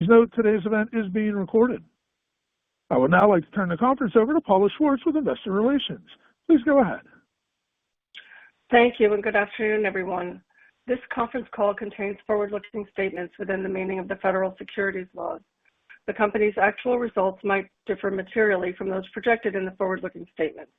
Please note today's event is being recorded. I would now like to turn the conference over to Paula Schwartz with Investor Relations. Please go ahead. Thank you, and good afternoon, everyone. This conference call contains forward-looking statements within the meaning of the federal securities laws. The company's actual results might differ materially from those projected in the forward-looking statements.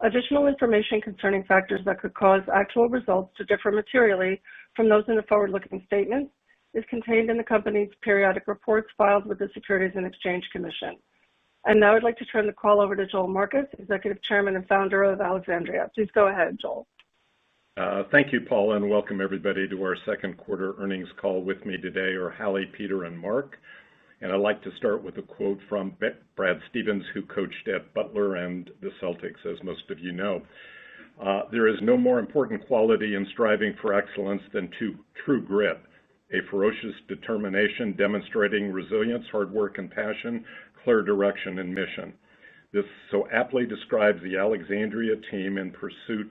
Additional information concerning factors that could cause actual results to differ materially from those in the forward-looking statements is contained in the company's periodic reports filed with the Securities and Exchange Commission. And now I'd like to turn the call over to Joel Marcus, Executive Chairman and Founder of Alexandria. Please go ahead, Joel. Thank you, Paula, and welcome everybody to our second quarter earnings call. With me today are Hallie, Peter, and Mark. And I'd like to start with a quote from Brad Stevens, who coached at Butler and the Celtics, as most of you know. There is no more important quality in striving for excellence than true grit, a ferocious determination demonstrating resilience, hard work, and passion, clear direction and mission. This so aptly describes the Alexandria team in pursuit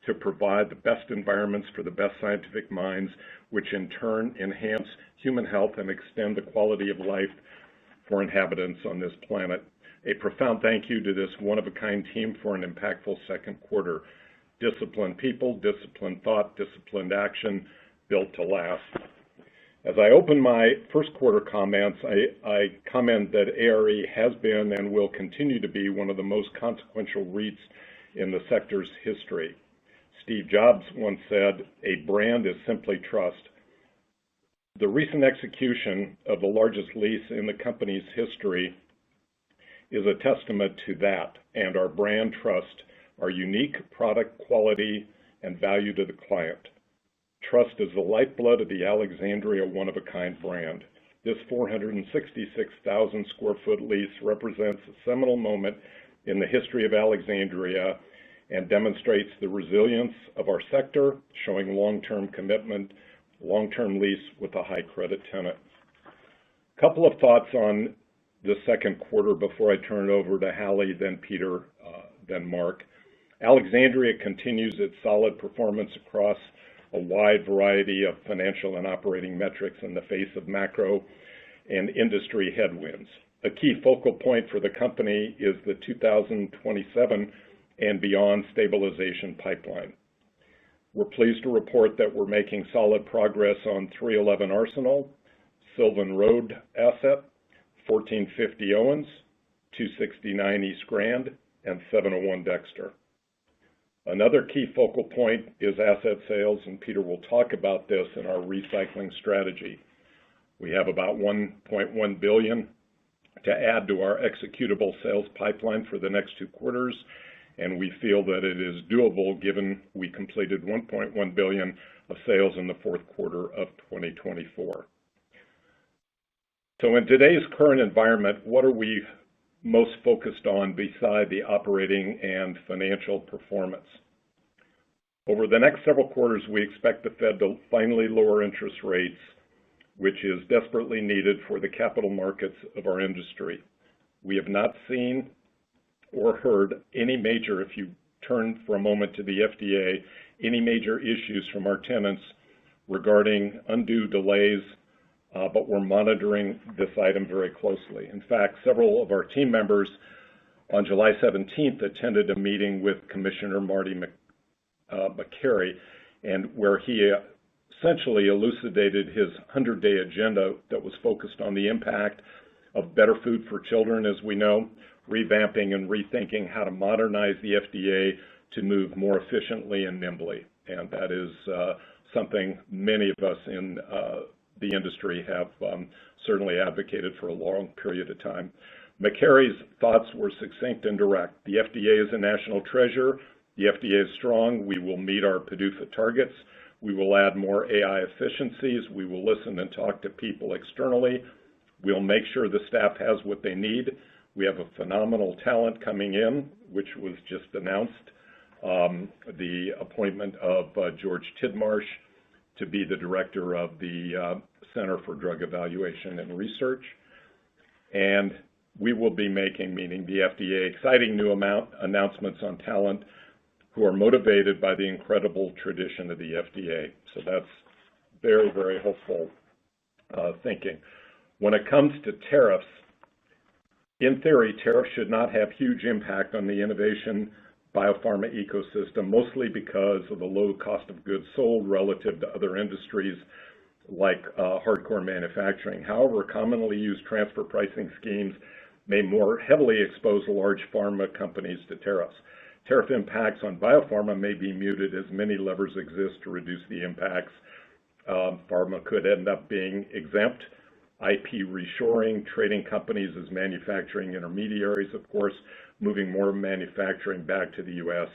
to provide the best environments for the best scientific minds, which in turn enhance human health and extend the quality of life for inhabitants on this planet. A profound thank you to this one-of-a-kind team for an impactful second quarter. Disciplined people, disciplined thought, disciplined action, built to last. As I open my first quarter comments, I comment that ARE has been and will continue to be one of the most consequential REITs in the sector's history. Steve Jobs once said, "A brand is simply trust." The recent execution of the largest lease in the company's history is a testament to that and our brand trust, our unique product quality, and value to the client. Trust is the lifeblood of the Alexandria one-of-a-kind brand. This 466,000 square foot lease represents a seminal moment in the history of Alexandria and demonstrates the resilience of our sector, showing long-term commitment, long-term lease with a high credit tenant. A couple of thoughts on the second quarter before I turn it over to Hallie, then Peter, then Mark. Alexandria continues its solid performance across a wide variety of financial and operating metrics in the face of macro and industry headwinds. A key focal point for the company is the 2027 and beyond stabilization pipeline. We're pleased to report that we're making solid progress on 311 Arsenal, Sylvan Road asset, 1450 Owens, 269 East Grand, and 701 Dexter. Another key focal point is asset sales, and Peter will talk about this in our recycling strategy. We have about $1.1 billion to add to our executable sales pipeline for the next 2 quarters, and we feel that it is doable given we completed $1.1 billion of sales in the fourth quarter of 2024. So in today's current environment, what are we most focused on beside the operating and financial performance? Over the next several quarters, we expect the Fed to finally lower interest rates, which is desperately needed for the capital markets of our industry. We have not seen or heard any major, if you turn for a moment to the FDA, any major issues from our tenants regarding undue delays, but we're monitoring this item very closely. In fact, several of our team members on July 17th attended a meeting with Commissioner Marty McCary, and where he essentially elucidated his 100-day agenda that was focused on the impact of better food for children, as we know, revamping and rethinking how to modernize the FDA to move more efficiently and nimbly. And that is something many of us in the industry have certainly advocated for a long period of time. McCary's thoughts were succinct and direct. The FDA is a national treasure. The FDA is strong. We will meet our PDUFA targets. We will add more AI efficiencies. We will listen and talk to people externally. We'll make sure the staff has what they need. We have a phenomenal talent coming in, which was just announced, the appointment of George Tidmarsh to be the director of the Center for Drug Evaluation and Research. And we will be making, meaning the FDA, exciting new announcements on talent who are motivated by the incredible tradition of the FDA. So that's very, very hopeful thinking. When it comes to tariffs, in theory, tariffs should not have huge impact on the innovation biopharma ecosystem, mostly because of the low cost of goods sold relative to other industries like hardcore manufacturing. However, commonly used transfer pricing schemes may more heavily expose large pharma companies to tariffs. Tariff impacts on biopharma may be muted as many levers exist to reduce the impacts. Pharma could end up being exempt, IP reshoring, trading companies as manufacturing intermediaries, of course, moving more manufacturing back to the U.S.,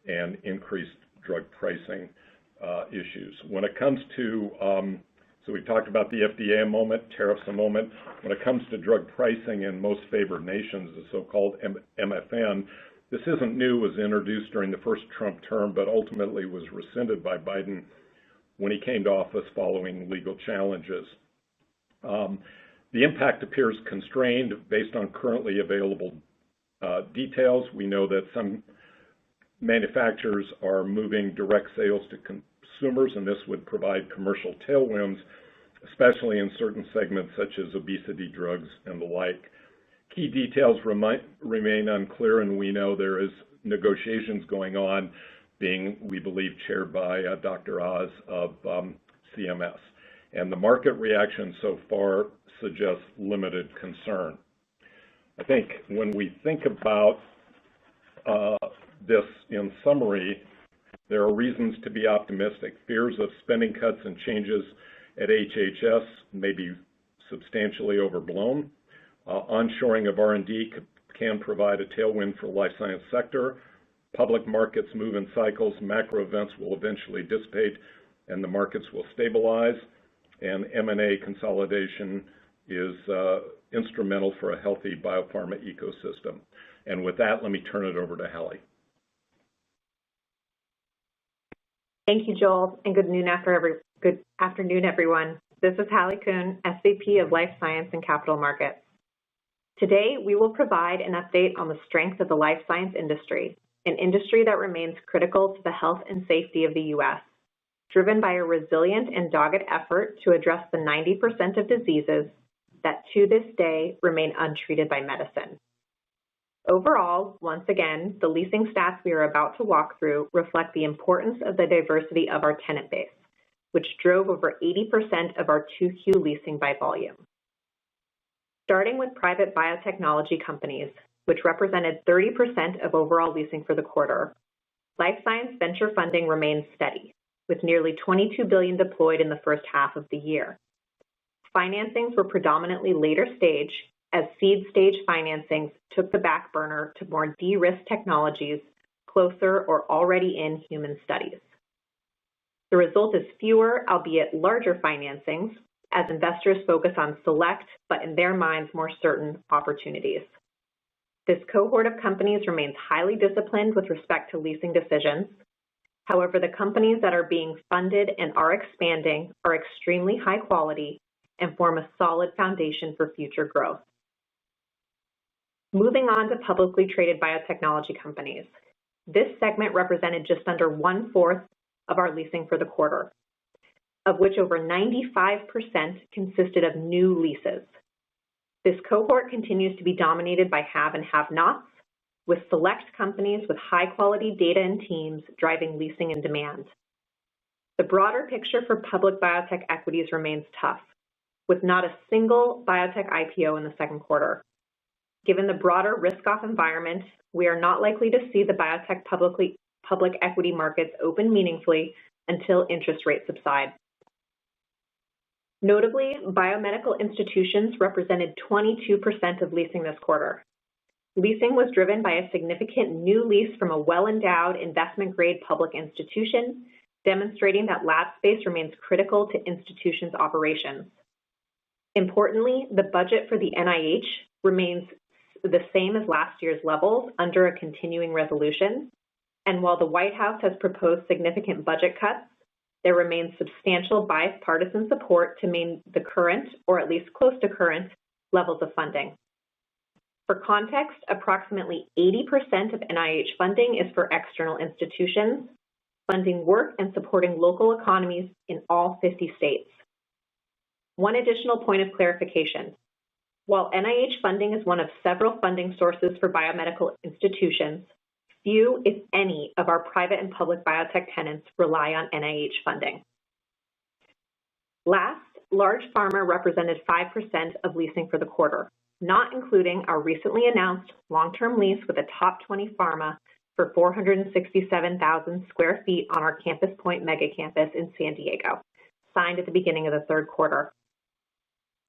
and increased drug pricing issues. When it comes to, so we talked about the FDA a moment, tariffs a moment. When it comes to drug pricing in most favored nations, the so-called MFN, this isn't new, was introduced during the first Trump term, but ultimately was rescinded by Biden when he came to office following legal challenges. The impact appears constrained based on currently available details. We know that some manufacturers are moving direct sales to consumers, and this would provide commercial tailwinds, especially in certain segments such as obesity drugs and the like. Key details remain unclear, and we know there is negotiations going on, being, we believe, chaired by Dr. Oz of CMS. And the market reaction so far suggests limited concern. I think when we think about this in summary, there are reasons to be optimistic. Fears of spending cuts and changes at HHS may be substantially overblown. Onshoring of R&D can provide a tailwind for the life science sector. Public markets move in cycles. Macro events will eventually dissipate and the markets will stabilize. And M&A consolidation is instrumental for a healthy biopharma ecosystem. And with that, let me turn it over to Hallie. Thank you, Joel, and good afternoon, everyone. This is Hallie Kuhn, SVP of Life Science and Capital Markets. Today, we will provide an update on the strength of the life science industry, an industry that remains critical to the health and safety of the U.S., driven by a resilient and dogged effort to address the 90% of diseases that to this day remain untreated by medicine. Overall, once again, the leasing stats we are about to walk through reflect the importance of the diversity of our tenant base, which drove over 80% of our 2Q leasing by volume. Starting with private biotechnology companies, which represented 30% of overall leasing for the quarter, life science venture funding remains steady, with nearly $22 billion deployed in the first half of the year. Financings were predominantly later stage, as seed stage financings took the back burner to more de-risked technologies closer or already in human studies. The result is fewer, albeit larger financings, as investors focus on select, but in their minds more certain, opportunities. This cohort of companies remains highly disciplined with respect to leasing decisions. However, the companies that are being funded and are expanding are extremely high quality and form a solid foundation for future growth. Moving on to publicly traded biotechnology companies. This segment represented just under 1/4 of our leasing for the quarter, of which over 95% consisted of new leases. This cohort continues to be dominated by have and have-nots, with select companies with high-quality data and teams driving leasing and demand. The broader picture for public biotech equities remains tough, with not a single biotech IPO in the second quarter. Given the broader risk-off environment, we are not likely to see the biotech public equity markets open meaningfully until interest rates subside. Notably, biomedical institutions represented 22% of leasing this quarter. Leasing was driven by a significant new lease from a well-endowed investment-grade public institution, demonstrating that lab space remains critical to institutions' operations. Importantly, the budget for the NIH remains the same as last year's levels under a continuing resolution, and while the White House has proposed significant budget cuts, there remains substantial bipartisan support to maintain the current, or at least close to current, levels of funding. For context, approximately 80% of NIH funding is for external institutions, funding work and supporting local economies in all 50 states. One additional point of clarification. While NIH funding is one of several funding sources for biomedical institutions, few, if any, of our private and public biotech tenants rely on NIH funding. Last, large pharma represented 5% of leasing for the quarter, not including our recently announced long-term lease with a top 20 pharma for 467,000 square feet on our Campus Point mega campus in San Diego, signed at the beginning of the third quarter.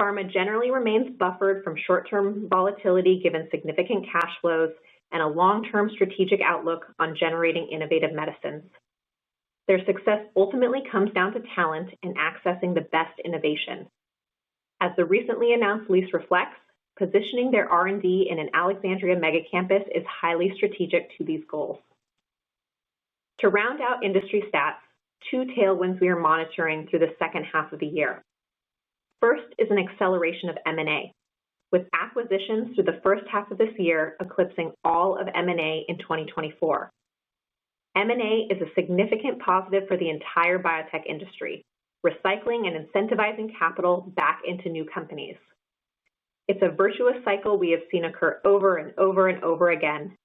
Pharma generally remains buffered from short-term volatility given significant cash flows and a long-term strategic outlook on generating innovative medicines. Their success ultimately comes down to talent and accessing the best innovation. As the recently announced lease reflects, positioning their R&D in an Alexandria mega campus is highly strategic to these goals. To round out industry stats, two tailwinds we are monitoring through the second half of the year. First is an acceleration of M&A, with acquisitions through the first half of this year eclipsing all of M&A in 2024. M&A is a significant positive for the entire biotech industry, recycling and incentivizing capital back into new companies. It's a virtuous cycle we have seen occur over and over and over again.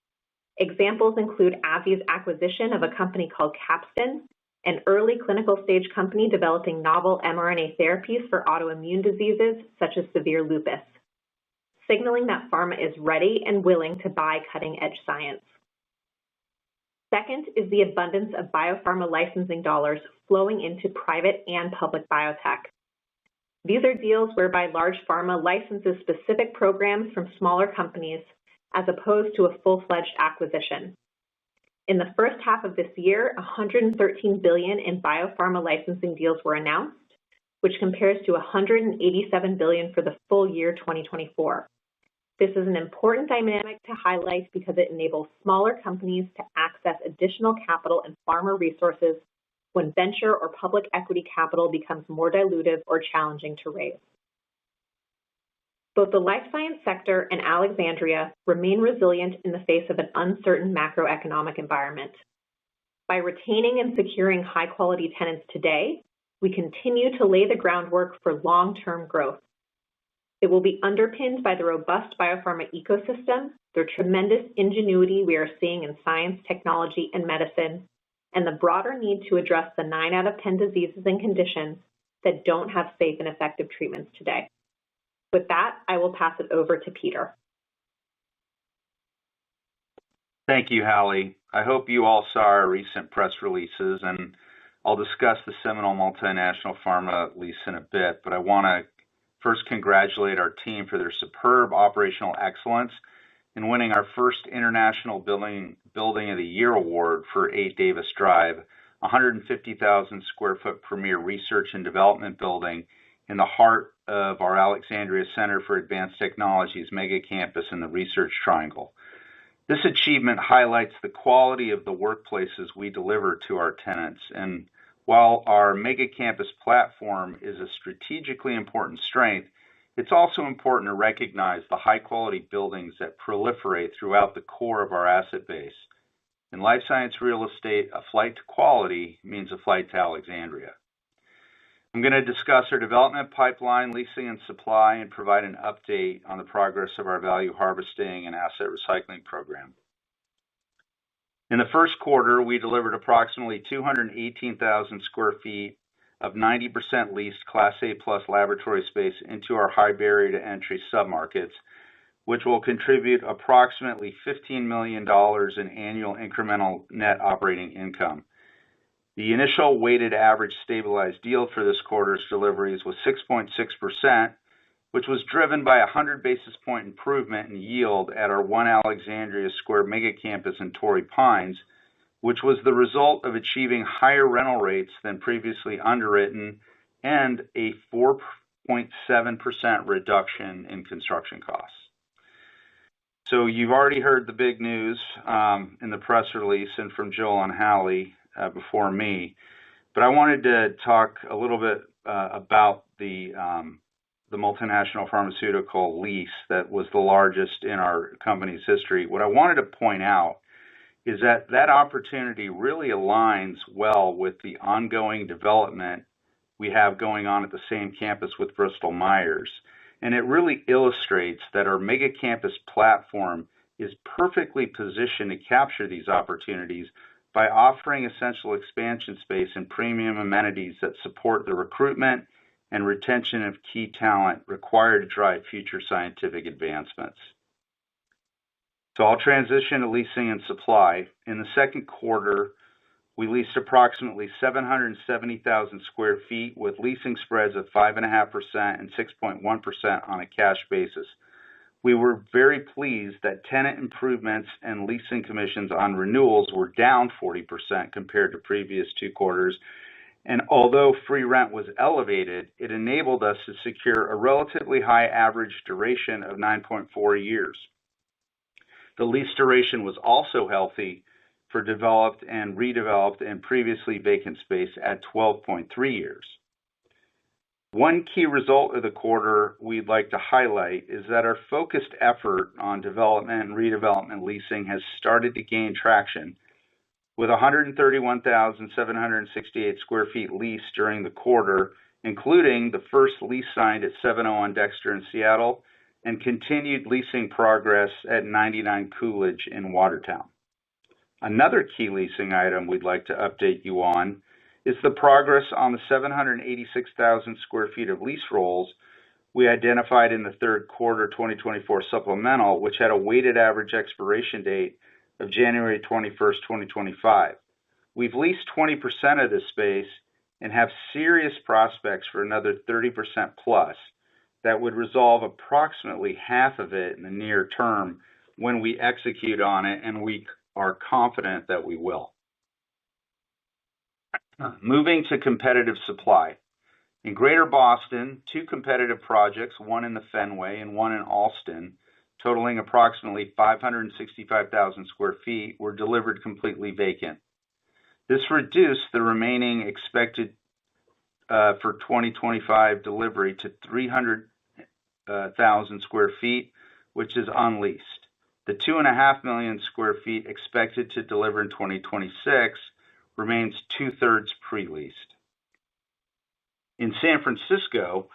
Examples include AbbVie's acquisition of a company called Capstan, an early clinical stage company developing novel mRNA therapies for autoimmune diseases such as severe lupus, signaling that pharma is ready and willing to buy cutting-edge science. Second is the abundance of biopharma licensing dollars flowing into private and public biotech. These are deals whereby large pharma licenses specific programs from smaller companies as opposed to a full-fledged acquisition. In the first half of this year, $113 billion in biopharma licensing deals were announced, which compares to $187 billion for the full year 2024. This is an important dynamic to highlight because it enables smaller companies to access additional capital and pharma resources when venture or public equity capital becomes more dilutive or challenging to raise. Both the life science sector and Alexandria remain resilient in the face of an uncertain macroeconomic environment. By retaining and securing high-quality tenants today, we continue to lay the groundwork for long-term growth. It will be underpinned by the robust biopharma ecosystem, the tremendous ingenuity we are seeing in science, technology, and medicine, and the broader need to address the 9 out of 10 diseases and conditions that don't have safe and effective treatments today. With that, I will pass it over to Peter. Thank you, Hallie. I hope you all saw our recent press releases, and I'll discuss the Seminole Multinational Pharma lease in a bit, but I want to first congratulate our team for their superb operational excellence in winning our first International Building of the Year award for 8 Davis Drive, a 150,000 square foot premier research and development building in the heart of our Alexandria Center for Advanced Technologies mega campus in the Research Triangle. This achievement highlights the quality of the workplaces we deliver to our tenants, and while our mega campus platform is a strategically important strength, it's also important to recognize the high quality buildings that proliferate throughout the core of our asset base. In life science real estate, a flight to quality means a flight to Alexandria. I'm going to discuss our development pipeline, leasing and supply, and provide an update on the progress of our value harvesting and asset recycling program. In the first quarter, we delivered approximately 218,000 square feet of 90% leased Class A plus laboratory space into our high barrier to entry submarkets, which will contribute approximately $15 million in annual incremental net operating income. The initial weighted average stabilized yield for this quarter's deliveries was 6.6%, which was driven by a 100 basis point improvement in yield at our One Alexandria Square mega campus in Torrey Pines, which was the result of achieving higher rental rates than previously underwritten and a 4.7% reduction in construction costs. So you've already heard the big news in the press release and from Joel and Hallie before me, but I wanted to talk a little bit about the multinational pharmaceutical lease that was the largest in our company's history. What I wanted to point out is that that opportunity really aligns well with the ongoing development we have going on at the same campus with Bristol Myers. And it really illustrates that our mega campus platform is perfectly positioned to capture these opportunities by offering essential expansion space and premium amenities that support the recruitment and retention of key talent required to drive future scientific advancements. So I'll transition to leasing and supply. In the second quarter, we leased approximately 770,000 square feet with leasing spreads of 5.5% and 6.1% on a cash basis. We were very pleased that tenant improvements and leasing commissions on renewals were down 40% compared to previous 2 quarters. And although free rent was elevated, it enabled us to secure a relatively high average duration of 9.4 years. The lease duration was also healthy for developed and redeveloped and previously vacant space at 12.3 years. One key result of the quarter we'd like to highlight is that our focused effort on development and redevelopment leasing has started to gain traction, with 131,768 square feet leased during the quarter, including the first lease signed at 701 Dexter in Seattle and continued leasing progress at 99 Coolidge in Watertown. Another key leasing item we'd like to update you on is the progress on the 786,000 square feet of lease rolls we identified in the third quarter 2024 supplemental, which had a weighted average expiration date of January 21st, 2025. We've leased 20% of this space and have serious prospects for another 30% plus that would resolve approximately half of it in the near term when we execute on it, and we are confident that we will. Moving to competitive supply. In Greater Boston, 2 competitive projects, one in the Fenway and one in Alston, totaling approximately 565,000 square feet, were delivered completely vacant. This reduced the remaining expected for 2025 delivery to 300,000 square feet, which is unleased. The 2.5 million square feet expected to deliver in 2026 remains 2/3 pre-leased. In San Francisco,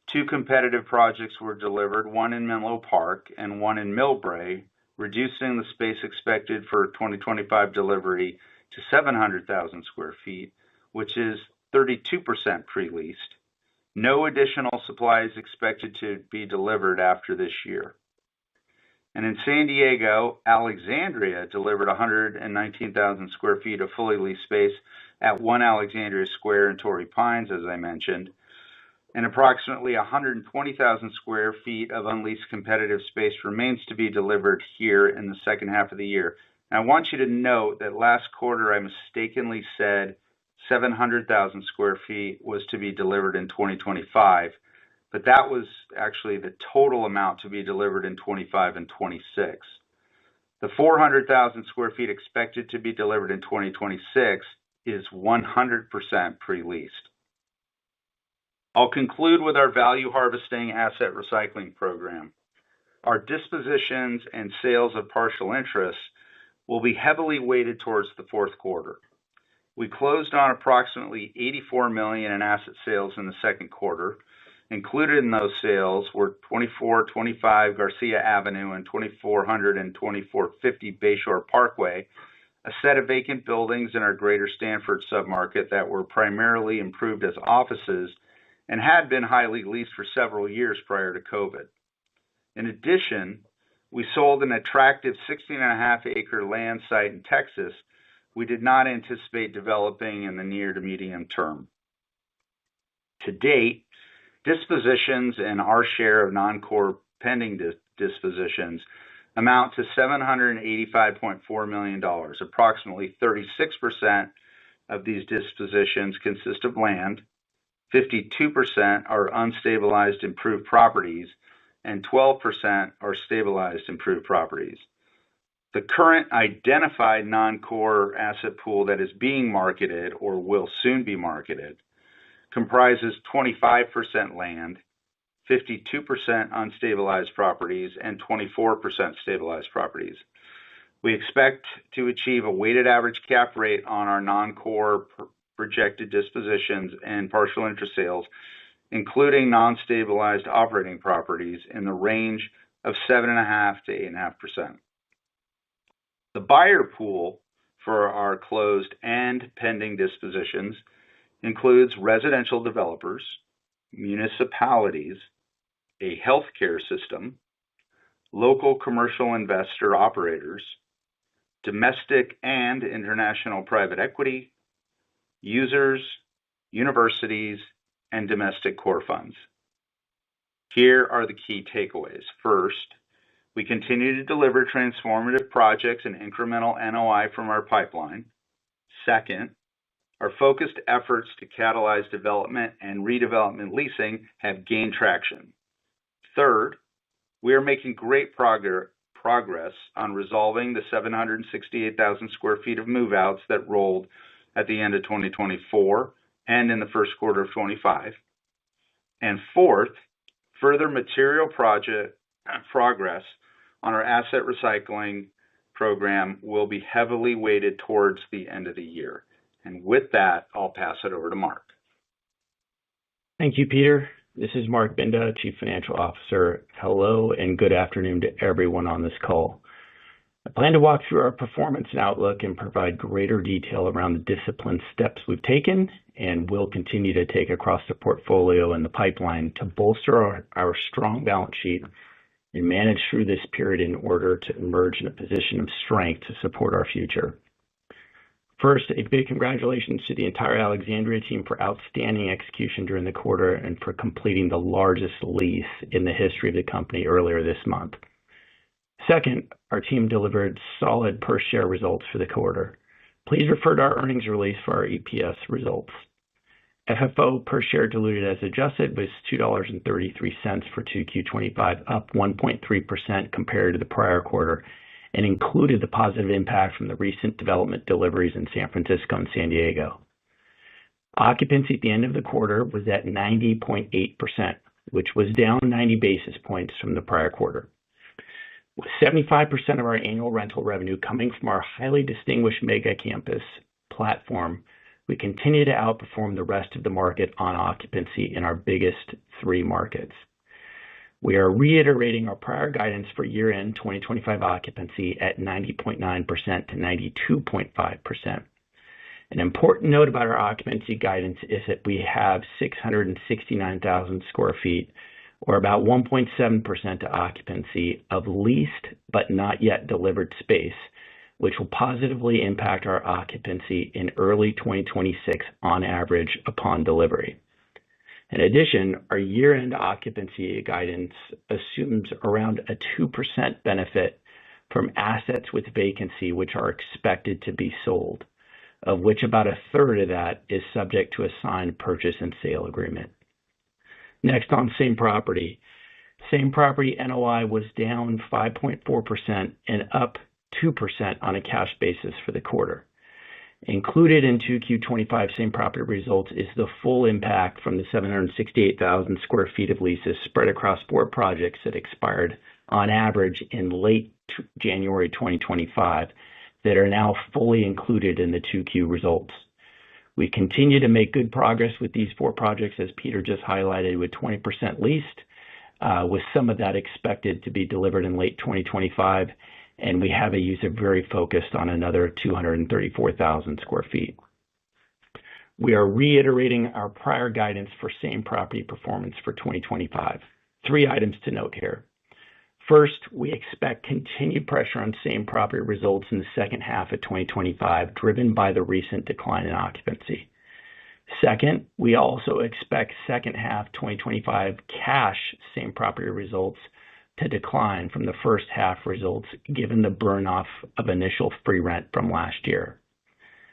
2 competitive projects were delivered, one in Menlo Park and one in Millbrae, reducing the space expected for 2025 delivery to 700,000 square feet, which is 32% pre-leased. No additional supply is expected to be delivered after this year. And in San Diego, Alexandria delivered 119,000 square feet of fully leased space at 1 Alexandria Square in Torrey Pines, as I mentioned, and approximately 120,000 square feet of unleased competitive space remains to be delivered here in the second half of the year. And I want you to note that last quarter I mistakenly said 700,000 square feet was to be delivered in 2025. But that was actually the total amount to be delivered in 25 and 26. The 400,000 square feet expected to be delivered in 2026 is 100% pre-leased. I'll conclude with our value harvesting asset recycling program. Our dispositions and sales of partial interests will be heavily weighted towards the fourth quarter. We closed on approximately $84 million in asset sales in the second quarter. Included in those sales were 2425 Garcia Avenue and 2400 and 2450 Bayshore Parkway, a set of vacant buildings in our Greater Stanford submarket that were primarily improved as offices and had been highly leased for several years prior to COVID. In addition, we sold an attractive 16.5-acre land site in Texas we did not anticipate developing in the near to medium term. To date, dispositions and our share of non-core pending dispositions amount to $785.4 million. Approximately 36% of these dispositions consist of land, 52% are unstabilized improved properties, and 12% are stabilized improved properties. The current identified non-core asset pool that is being marketed or will soon be marketed comprises 25% land, 52% unstabilized properties, and 24% stabilized properties. We expect to achieve a weighted average cap rate on our non-core projected dispositions and partial interest sales, including non-stabilized operating properties, in the range of 7.5% to 8.5%. The buyer pool for our closed and pending dispositions includes residential developers, municipalities, a healthcare system, local commercial investor operators, domestic and international private equity, users, universities, and domestic core funds. Here are the key takeaways. First, we continue to deliver transformative projects and incremental NOI from our pipeline. Second, our focused efforts to catalyze development and redevelopment leasing have gained traction. Third, we are making great progress on resolving the 768,000 square feet of move-outs that rolled at the end of 2024 and in the first quarter of 25. And fourth, further material progress on our asset recycling program will be heavily weighted towards the end of the year. And with that, I'll pass it over to Mark. Thank you, Peter. This is Mark Binda, Chief Financial Officer. Hello and good afternoon to everyone on this call. I plan to walk through our performance and outlook and provide greater detail around the disciplined steps we've taken and will continue to take across the portfolio and the pipeline to bolster our strong balance sheet and manage through this period in order to emerge in a position of strength to support our future. First, a big congratulations to the entire Alexandria team for outstanding execution during the quarter and for completing the largest lease in the history of the company earlier this month. Second, our team delivered solid per share results for the quarter. Please refer to our earnings release for our EPS results. FFO per share diluted as adjusted was $2.33 for 2Q25, up 1.3% compared to the prior quarter, and included the positive impact from the recent development deliveries in San Francisco and San Diego. Occupancy at the end of the quarter was at 90.8%, which was down 90 basis points from the prior quarter. With 75% of our annual rental revenue coming from our highly distinguished mega campus platform, we continue to outperform the rest of the market on occupancy in our biggest three markets. We are reiterating our prior guidance for year-end 2025 occupancy at 90.9% to 92.5%. An important note about our occupancy guidance is that we have 669,000 square feet, or about 1.7% occupancy of leased but not yet delivered space, which will positively impact our occupancy in early 2026 on average upon delivery. In addition, our year-end occupancy guidance assumes around a 2% benefit from assets with vacancy which are expected to be sold, of which about a third of that is subject to a signed purchase and sale agreement. Next, on same property. Same property NOI was down 5.4% and up 2% on a cash basis for the quarter. Included in 2Q25 same property results is the full impact from the 768,000 square feet of leases spread across 4 projects that expired on average in late January 2025 that are now fully included in the 2Q results. We continue to make good progress with these 4 projects, as Peter just highlighted, with 20% leased, with some of that expected to be delivered in late 2025, and we have a user very focused on another 234,000 square feet. We are reiterating our prior guidance for same property performance for 2025. 3 items to note here. First, we expect continued pressure on same property results in the second half of 2025, driven by the recent decline in occupancy. Second, we also expect second half 2025 cash same property results to decline from the first half results, given the burn off of initial free rent from last year.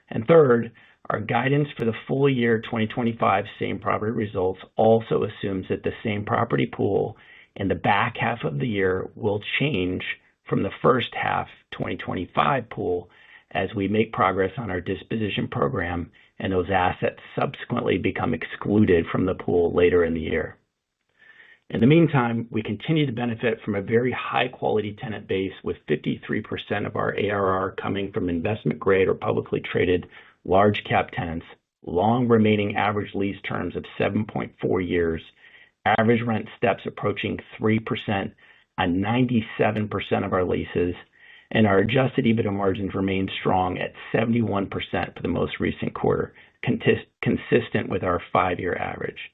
And third, our guidance for the full year 2025 same property results also assumes that the same property pool in the back half of the year will change from the first half 2025 pool as we make progress on our disposition program and those assets subsequently become excluded from the pool later in the year. In the meantime, we continue to benefit from a very high quality tenant base, with 53% of our ARR coming from investment grade or publicly traded large cap tenants, long remaining average lease terms of 7.4 years, average rent steps approaching 3% on 97% of our leases, and our adjusted EBITDA margins remain strong at 71% for the most recent quarter, consistent with our 5-year average.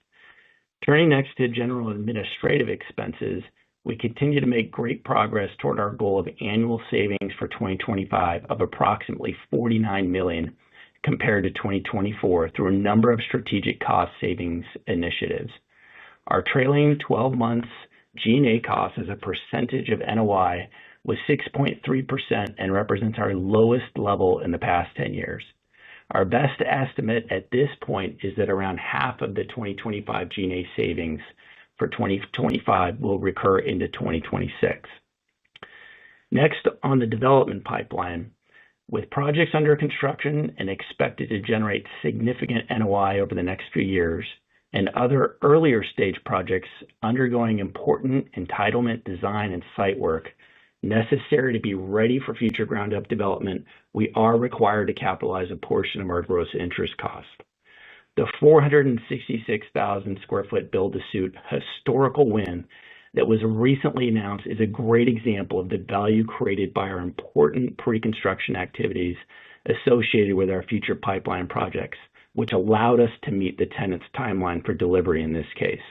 Turning next to general administrative expenses, we continue to make great progress toward our goal of annual savings for 2025 of approximately $49 million compared to 2024 through a number of strategic cost savings initiatives. Our trailing 12 months G&A costs as a percentage of NOI was 6.3% and represents our lowest level in the past 10 years. Our best estimate at this point is that around half of the 2025 G&A savings for 2025 will recur into 2026. Next, on the development pipeline, with projects under construction and expected to generate significant NOI over the next few years, and other earlier stage projects undergoing important entitlement, design, and site work necessary to be ready for future ground-up development, we are required to capitalize a portion of our gross interest costs. The 466,000 square foot build-to-suit historical win that was recently announced is a great example of the value created by our important pre-construction activities associated with our future pipeline projects, which allowed us to meet the tenant's timeline for delivery in this case.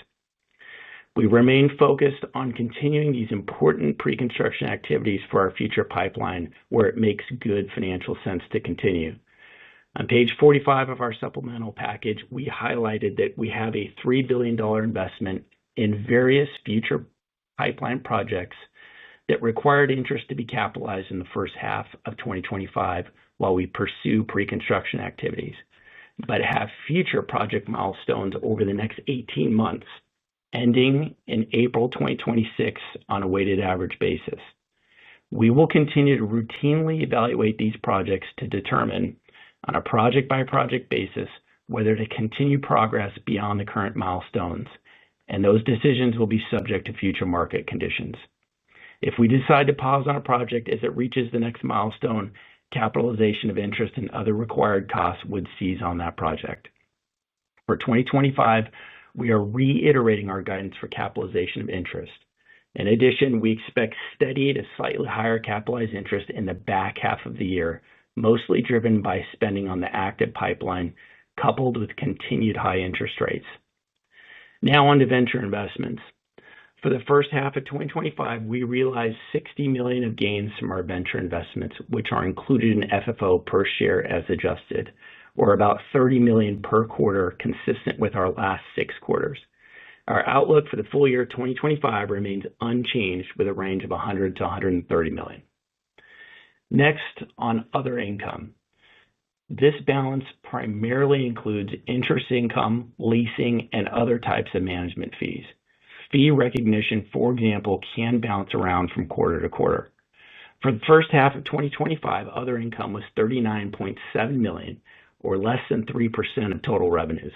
We remain focused on continuing these important pre-construction activities for our future pipeline where it makes good financial sense to continue. On page 45 of our supplemental package, we highlighted that we have a $3 billion investment in various future pipeline projects that required interest to be capitalized in the first half of 2025 while we pursue pre-construction activities, but have future project milestones over the next 18 months, ending in April 2026 on a weighted average basis. We will continue to routinely evaluate these projects to determine, on a project-by-project basis, whether to continue progress beyond the current milestones, and those decisions will be subject to future market conditions. If we decide to pause on a project as it reaches the next milestone, capitalization of interest and other required costs would cease on that project. For 2025, we are reiterating our guidance for capitalization of interest. In addition, we expect steady to slightly higher capitalized interest in the back half of the year, mostly driven by spending on the active pipeline, coupled with continued high interest rates. Now on to venture investments. For the first half of 2025, we realized $60 million of gains from our venture investments, which are included in FFO per share as adjusted, or about $30 million per quarter, consistent with our last 6 quarters. Our outlook for the full year 2025 remains unchanged with a range of $100 to $130 million. Next, on other income. This balance primarily includes interest income, leasing, and other types of management fees. Fee recognition, for example, can bounce around from quarter to quarter. For the first half of 2025, other income was $39.7 million, or less than 3% of total revenues.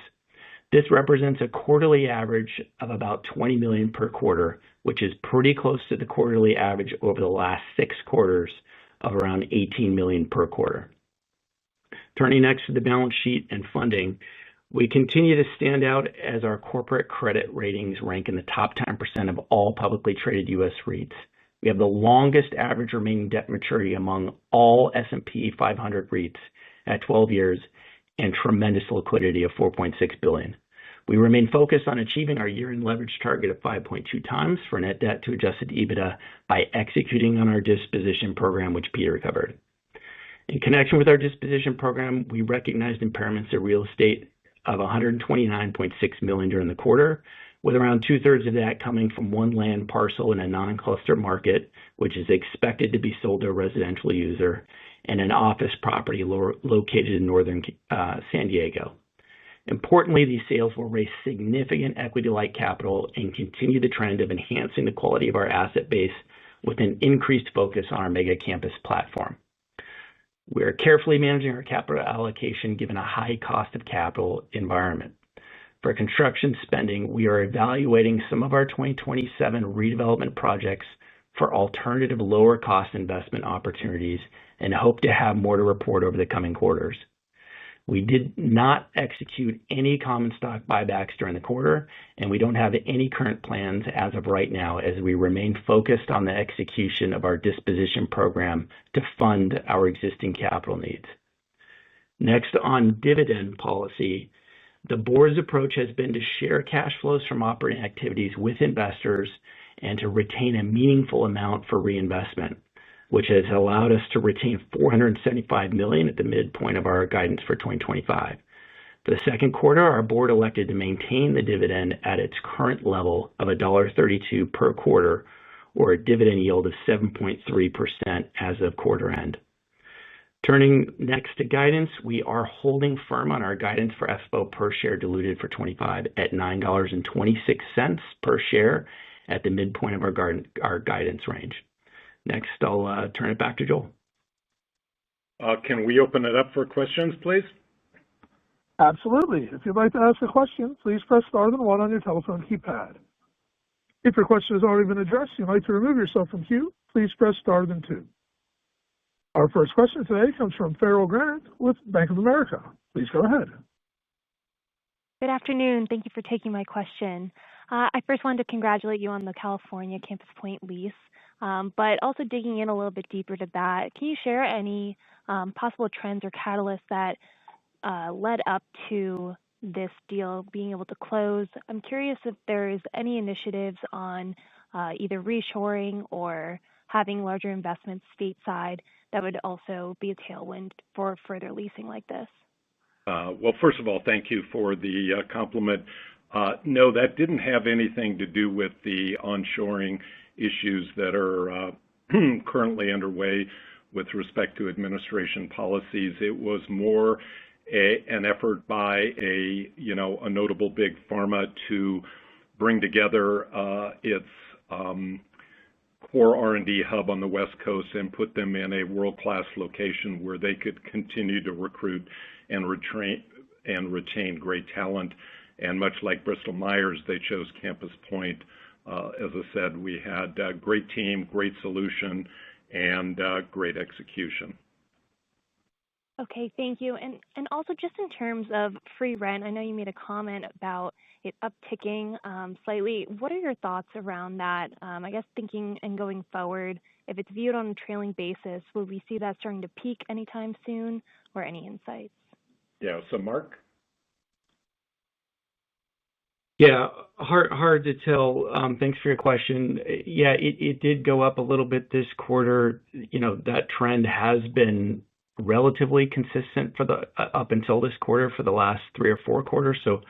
This represents a quarterly average of about $20 million per quarter, which is pretty close to the quarterly average over the last 6 quarters of around $18 million per quarter. Turning next to the balance sheet and funding, we continue to stand out as our corporate credit ratings rank in the top 10% of all publicly traded U.S. REITs. We have the longest average remaining debt maturity among all S&P 500 REITs at 12 years and tremendous liquidity of $4.6 billion. We remain focused on achieving our year-end leverage target of 5.2 times for net debt to adjusted EBITDA by executing on our disposition program, which Peter covered. In connection with our disposition program, we recognized impairments of real estate of $129.6 million during the quarter, with around 2/3 of that coming from one land parcel in a non-cluster market, which is expected to be sold to a residential user, and an office property located in northern San Diego. Importantly, these sales will raise significant equity-like capital and continue the trend of enhancing the quality of our asset base with an increased focus on our mega campus platform. We are carefully managing our capital allocation given a high cost of capital environment. For construction spending, we are evaluating some of our 2027 redevelopment projects for alternative lower cost investment opportunities and hope to have more to report over the coming quarters. We did not execute any common stock buybacks during the quarter, and we don't have any current plans as of right now as we remain focused on the execution of our disposition program to fund our existing capital needs. Next, on dividend policy, the board's approach has been to share cash flows from operating activities with investors and to retain a meaningful amount for reinvestment, which has allowed us to retain $475 million at the midpoint of our guidance for 2025. For the second quarter, our board elected to maintain the dividend at its current level of $1.32 per quarter, or a dividend yield of 7.3% as of quarter end. Turning next to guidance, we are holding firm on our guidance for FFO per share diluted for 25 at $9.26 per share at the midpoint of our guidance range. Next, I'll turn it back to Joel. Can we open it up for questions, please? Absolutely. If you'd like to ask a question, please press star then one on your telephone keypad. If your question has already been addressed and you'd like to remove yourself from queue, please press star then two. Our first question today comes from Farrell Grant with Bank of America. Please go ahead. Good afternoon. Thank you for taking my question. I first wanted to congratulate you on the California Campus Point lease, but also digging in a little bit deeper to that, can you share any possible trends or catalysts that led up to this deal being able to close? I'm curious if there's any initiatives on either reshoring or having larger investments stateside that would also be a tailwind for further leasing like this. Well, first of all, thank you for the compliment. No, that didn't have anything to do with the onshoring issues that are currently underway with respect to administration policies. It was more an effort by a notable big pharma to bring together its core R&D hub on the West Coast and put them in a world-class location where they could continue to recruit and retain great talent. And much like Bristol Myers, they chose Campus Point. As I said, we had a great team, great solution, and great execution. Okay, thank you. And also just in terms of free rent, I know you made a comment about it upticking slightly. What are your thoughts around that? I guess thinking and going forward, if it's viewed on a trailing basis, will we see that starting to peak anytime soon, or any insights? Yeah, so Mark? Yeah, hard to tell. Thanks for your question. Yeah, it did go up a little bit this quarter. That trend has been relatively consistent for up until this quarter for the last 3 or 4 quarters. So,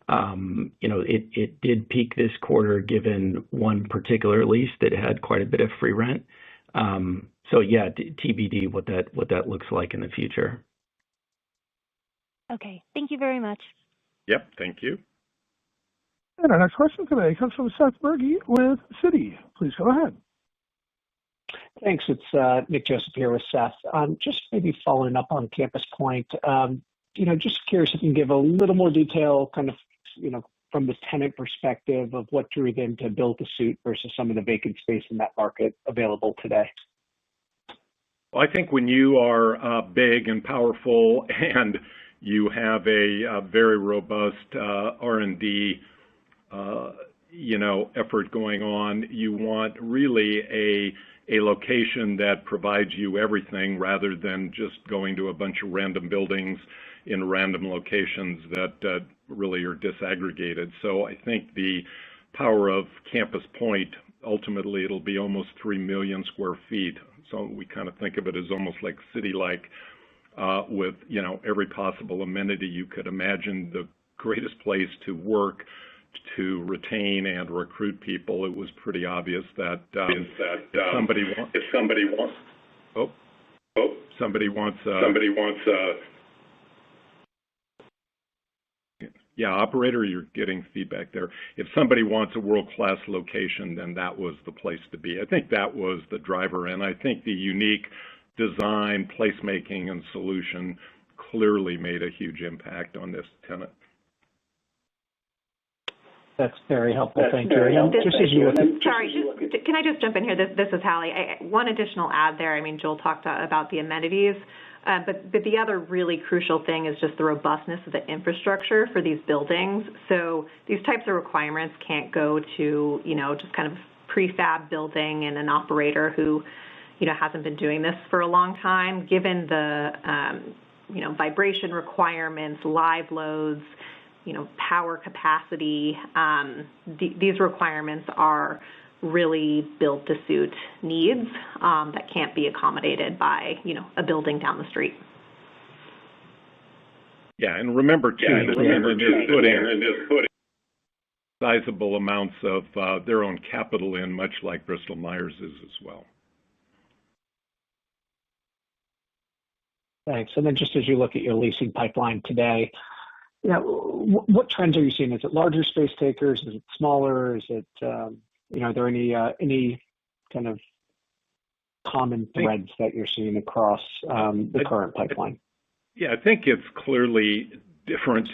it did peak this quarter given one particular lease that had quite a bit of free rent. So yeah, TBD what that looks like in the future. Okay, thank you very much. Yep, thank you. And our next question today comes from Seth Berge with Citi. Please go ahead. Thanks. It's Nick Joseph here with Seth. Just maybe following up on Campus Point. Just curious if you can give a little more detail, kind of, from the tenant perspective of what drew them to build the suit versus some of the vacant space in that market available today. Well, I think when you are big and powerful and you have a very robust R&D effort going on, you want really a location that provides you everything rather than just going to a bunch of random buildings in random locations that really are disaggregated. So I think the power of Campus Point, ultimately it'll be almost 3 million square feet. So we kind of think of it as almost like city-like with, every possible amenity you could imagine, the greatest place to work, to retain and recruit people. It was pretty obvious that somebody wants yeah, operator, you're getting feedback there. If somebody wants a world-class location, then that was the place to be. I think that was the driver, and I think the unique design, placemaking, and solution clearly made a huge impact on this tenant. That's very helpful. Thank you. Sorry, can I just jump in here? This is Hallie. One additional add there. I mean, Joel talked about the amenities. But the other really crucial thing is just the robustness of the infrastructure for these buildings. So these types of requirements can't go to, just kind of prefab building and an operator who, hasn't been doing this for a long time. Given the, vibration requirements, live loads, power capacity, these requirements are really built to suit needs that can't be accommodated by, a building down the street. Yeah, and remember too, is putting sizable amounts of their own capital in, much like Bristol Myers is as well. Thanks. And then just as you look at your leasing pipeline today, what trends are you seeing? Is it larger space takers? Is it smaller? Is it, are there any kind of common threads that you're seeing across the current pipeline? Yeah, I think it's clearly different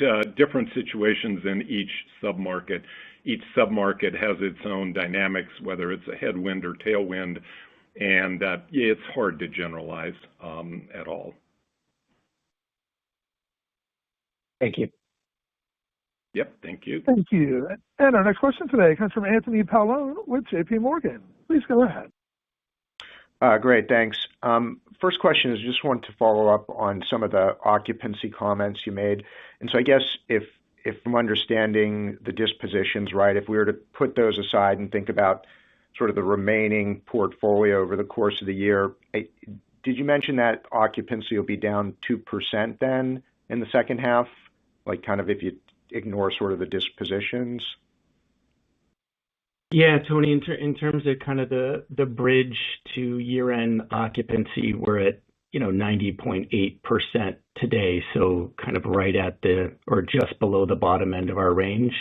situations in each submarket. Each submarket has its own dynamics, whether it's a headwind or tailwind, and it's hard to generalize at all. Thank you. Yep, thank you. Thank you. And our next question today comes from Anthony Paolone with JP Morgan. Please go ahead. Great, thanks. First question is just want to follow up on some of the occupancy comments you made. And so I guess if I'm understanding the dispositions right, if we were to put those aside and think about sort of the remaining portfolio over the course of the year, did you mention that occupancy will be down 2% then in the second half? Like kind of if you ignore sort of the dispositions? Yeah, Tony, in terms of kind of the bridge to year-end occupancy, we're at 90.8% today, so kind of right at or just below the bottom end of our range.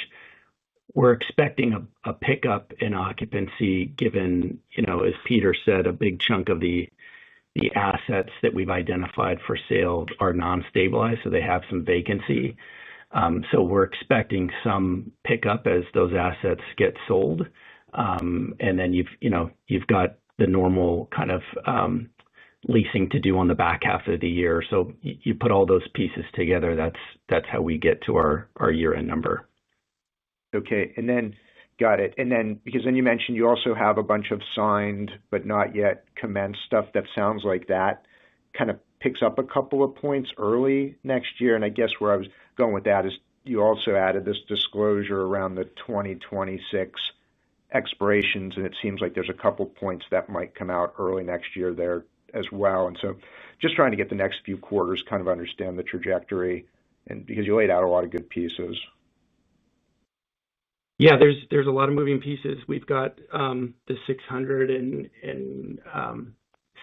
We're expecting a pickup in occupancy given, as Peter said, a big chunk of the assets that we've identified for sale are non-stabilized, so they have some vacancy. So we're expecting some pickup as those assets get sold. And then you've got the normal kind of leasing to do on the back half of the year. So you put all those pieces together, that's how we get to our year-end number. Okay, and then got it. And then because then you mentioned you also have a bunch of signed but not yet commenced stuff that sounds like that kind of picks up a couple of points early next year. And I guess where I was going with that is you also added this disclosure around the 2026 expirations, and it seems like there's a couple points that might come out early next year there as well. And so just trying to get the next few quarters kind of understand the trajectory, and because you laid out a lot of good pieces. Yeah, there's a lot of moving pieces. We've got the 600 and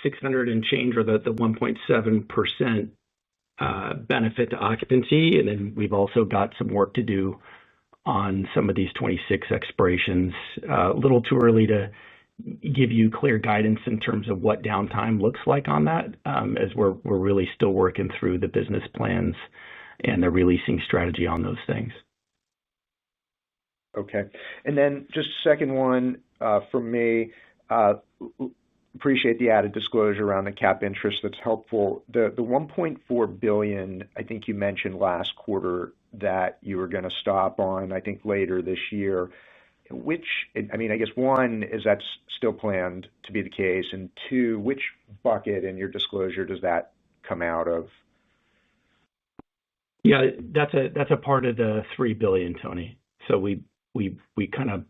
600 and change, or the 1.7% benefit to occupancy, and then we've also got some work to do on some of these 26 expirations. A little too early to give you clear guidance in terms of what downtime looks like on that, as we're really still working through the business plans and the releasing strategy on those things. Okay. And then just second one from me, appreciate the added disclosure around the cap interest. That's helpful. The $1.4 billion, I think you mentioned last quarter that you were going to stop on, I think later this year, I guess one, is that still planned to be the case? And two, which bucket in your disclosure does that come out of? Yeah, that's a part of the $3 billion, Tony. So we kind of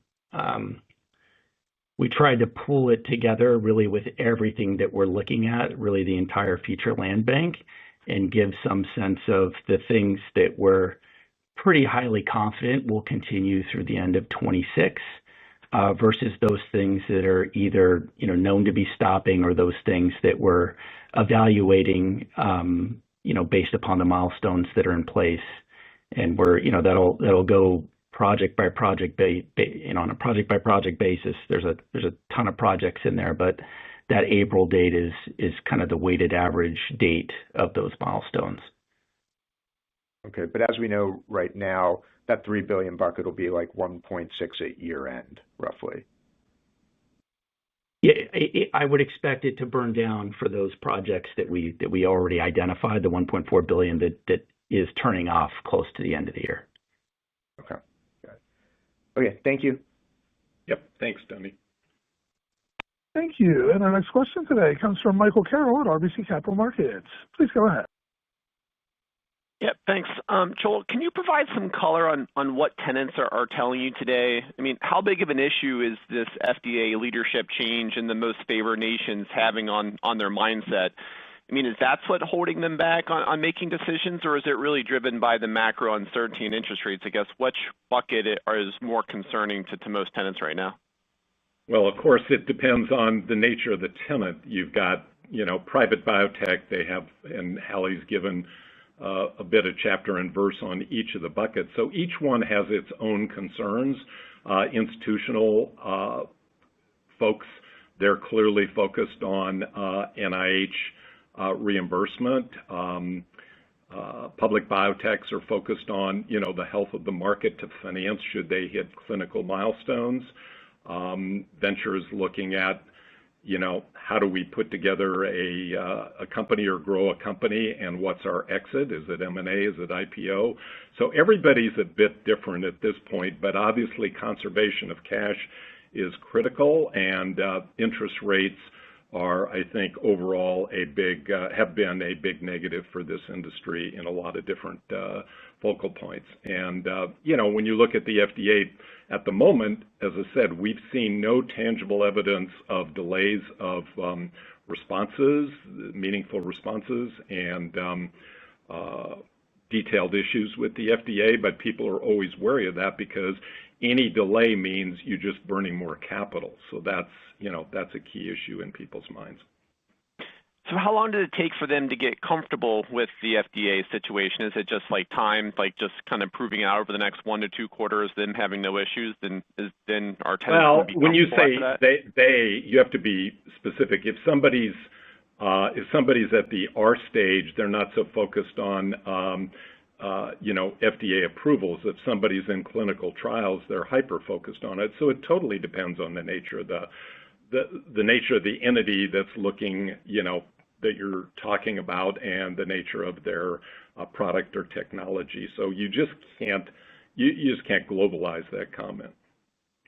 we tried to pull it together really with everything that we're looking at, really the entire future land bank, and give some sense of the things that we're pretty highly confident will continue through the end of 26 versus those things that are either known to be stopping, or those things that we're evaluating based upon the milestones that are in place. And we're that'll go project by project on a project by project basis. There's a ton of projects in there, but that April date is kind of the weighted average date of those milestones. Okay, but as we know right now, that $3 billion bucket will be like 1.6 at year end, roughly. Yeah, I would expect it to burn down for those projects that we already identified, the 1.4 billion that is turning off close to the end of the year. Okay. Got it. Okay. Thank you. Yep. Thanks, Tony. Thank you. And our next question today comes from Michael Carroll at RBC Capital Markets. Please go ahead. Yep, thanks. Joel, can you provide some color on what tenants are telling you today? I mean, how big of an issue is this FDA leadership change in the most favored nations having on their mindset? I mean, is that what's holding them back on making decisions, or is it really driven by the macro uncertainty and interest rates? I guess which bucket is more concerning to most tenants right now? Well, of course, it depends on the nature of the tenant. You've got, private biotech. They have, and Hallie's given a bit of chapter and verse on each of the buckets. So each one has its own concerns. Institutional folks, they're clearly focused on NIH reimbursement. Public biotechs are focused on, the health of the market to finance should they hit clinical milestones. Ventures looking at, how do we put together a company or grow a company, and what's our exit? Is it M&A? Is it IPO? So everybody's a bit different at this point, but obviously conservation of cash is critical, and interest rates are, I think, overall have been a big negative for this industry in a lot of different focal points. And, when you look at the FDA at the moment, as I said, we've seen no tangible evidence of delays of responses, meaningful responses, and detailed issues with the FDA, but people are always wary of that because any delay means you're just burning more capital. So that's a key issue in people's minds. So how long did it take for them to get comfortable with the FDA situation? Is it just like time, like just kind of proving out over the next 1 to 2 quarters, them having no issues? Then our tenants well, be when you say that? you have to be specific. If somebody's at the R stage, they're not so focused on FDA approvals. If somebody's in clinical trials, they're hyper focused on it. So it totally depends on the nature of the nature of the entity that's looking, that you're talking about, and the nature of their product or technology. So you just can't globalize that comment.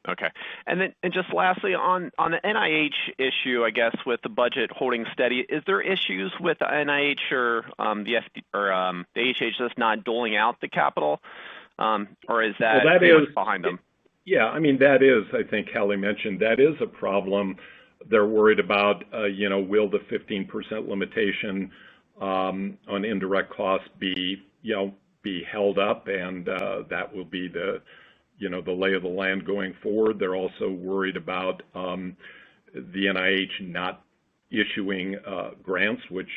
Okay. And just lastly, on the NIH issue, I guess, with the budget holding steady, is there issues with the NIH or the HHS just not doling out the capital, or is that, behind them? Yeah, I mean, that is, I think Hallie mentioned, that is a problem. They're worried about, will the 15% limitation on indirect costs be held up, and that will be the lay of the land going forward. They're also worried about the NIH not issuing grants, which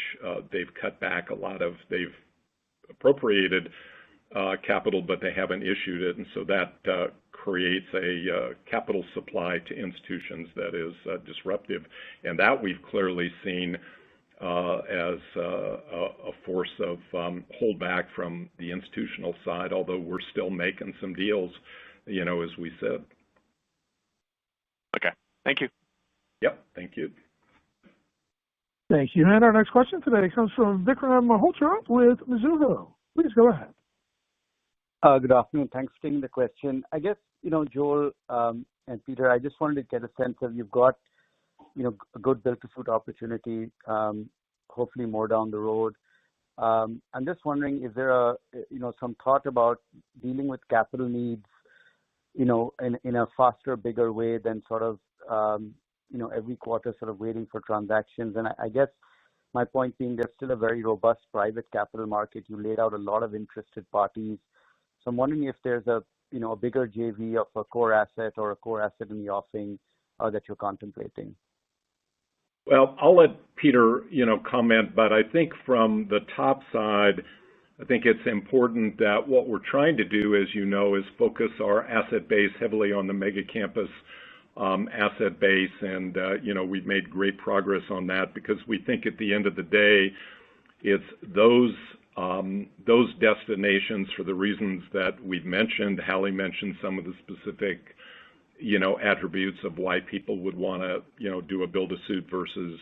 they've cut back a lot of. They've appropriated capital, but they haven't issued it, and so that creates a capital supply to institutions that is disruptive, and that we've clearly seen as a force of holdback from the institutional side, although we're still making some deals, as we said. Okay, thank you. Yep, thank you. Thank you. And our next question today comes from Vikram Malhotra with Mizuho. Please go ahead. Good afternoon. Thanks for taking the question. I guess, Joel and Peter, I just wanted to get a sense of, you've got, a good build-to-suit opportunity, hopefully more down the road. I'm just wondering, is there some thought about dealing with capital needs, in a faster, bigger way than sort of, every quarter sort of waiting for transactions? And I guess my point being, there's still a very robust private capital market. You laid out a lot of interested parties. So I'm wondering if there's a bigger JV of a core asset or a core asset in the offing that you're contemplating. Well, I'll let Peter, comment, but I think from the top side, I think it's important that what we're trying to do, as you know, is focus our asset base heavily on the mega campus asset base, and we've made great progress on that because we think at the end of the day, it's those destinations, for the reasons that we've mentioned. Hallie mentioned some of the specific attributes of why people would want to, do a build-to-suit versus,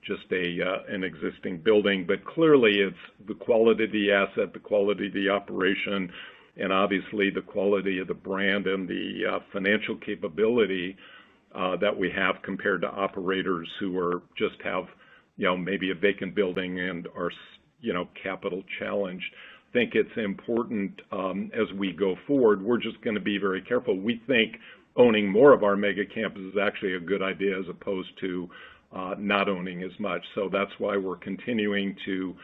just an existing building. But clearly it's the quality of the asset, the quality of the operation, and obviously the quality of the brand and the financial capability that we have compared to operators who are just have, maybe a vacant building and are, capital challenged. I think it's important as we go forward, we're just going to be very careful. We think owning more of our mega campuses is actually a good idea as opposed to not owning as much. So that's why we're continuing to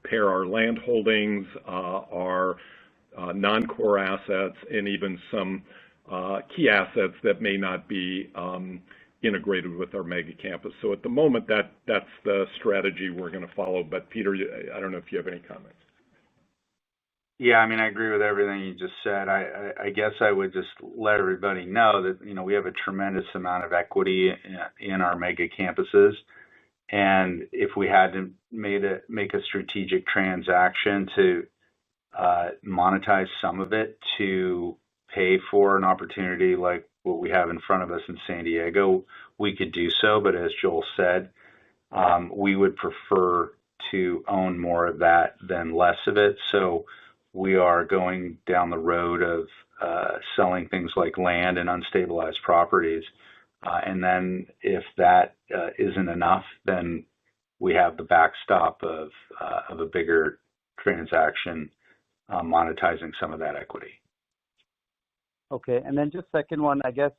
pair our land holdings, our non-core assets, and even some key assets that may not be integrated with our mega campus. So at the moment, that's the strategy we're going to follow. But Peter, I don't know if you have any comments. Yeah, I mean, I agree with everything you just said. I guess I would just let everybody know that, we have a tremendous amount of equity in our mega campuses. And if we had to make a strategic transaction to monetize some of it to pay for an opportunity like what we have in front of us in San Diego, we could do so. But as Joel said, we would prefer to own more of that than less of it. So we are going down the road of selling things like land and unstabilized properties. And then if that isn't enough, then we have the backstop of a bigger transaction monetizing some of that equity. Okay, and then just second one, I guess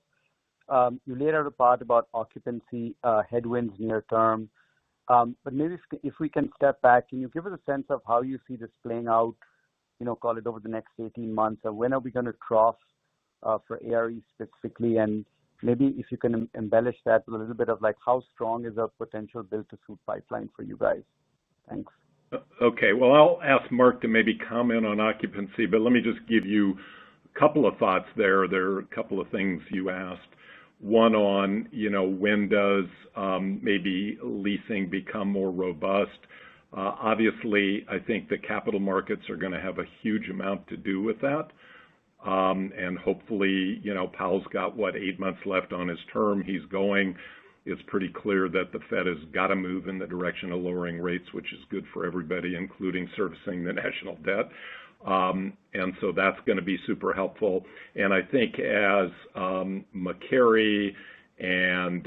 you laid out a part about occupancy headwinds near term, but maybe if we can step back, can you give us a sense of how you see this playing out, call it over the next 18 months, or when are we going to trough for ARE specifically, and maybe if you can embellish that with a little bit of like how strong is a potential build-to-suit pipeline for you guys? Thanks. Okay, well, I'll ask Mark to maybe comment on occupancy, but let me just give you a couple of thoughts there. There are a couple of things you asked. One on, when does maybe leasing become more robust? Obviously, I think the capital markets are going to have a huge amount to do with that. And hopefully, Powell's got, 8 months left on his term. He's going. It's pretty clear that the Fed has got to move in the direction of lowering rates, which is good for everybody, including servicing the national debt. And so that's going to be super helpful. And I think as McCary and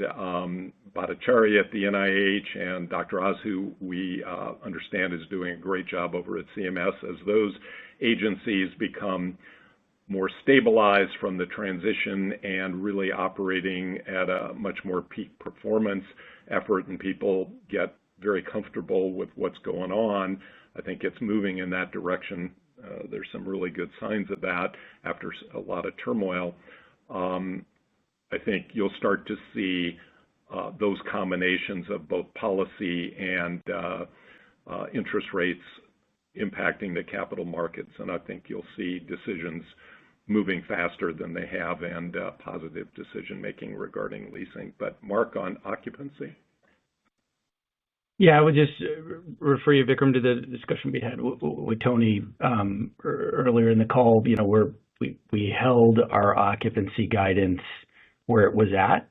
Bhattacharya at the NIH and Dr. Oz, who we understand is doing a great job over at CMS, as those agencies become more stabilized from the transition and really operating at a much more peak performance effort, and people get very comfortable with what's going on, I think it's moving in that direction. There's some really good signs of that after a lot of turmoil. I think you'll start to see those combinations of both policy and interest rates impacting the capital markets, and I think you'll see decisions moving faster than they have and positive decision-making regarding leasing. But Mark, on occupancy? Yeah, I would just refer you, Vikram, to the discussion we had with Tony earlier in the call. We held our occupancy guidance where it was at.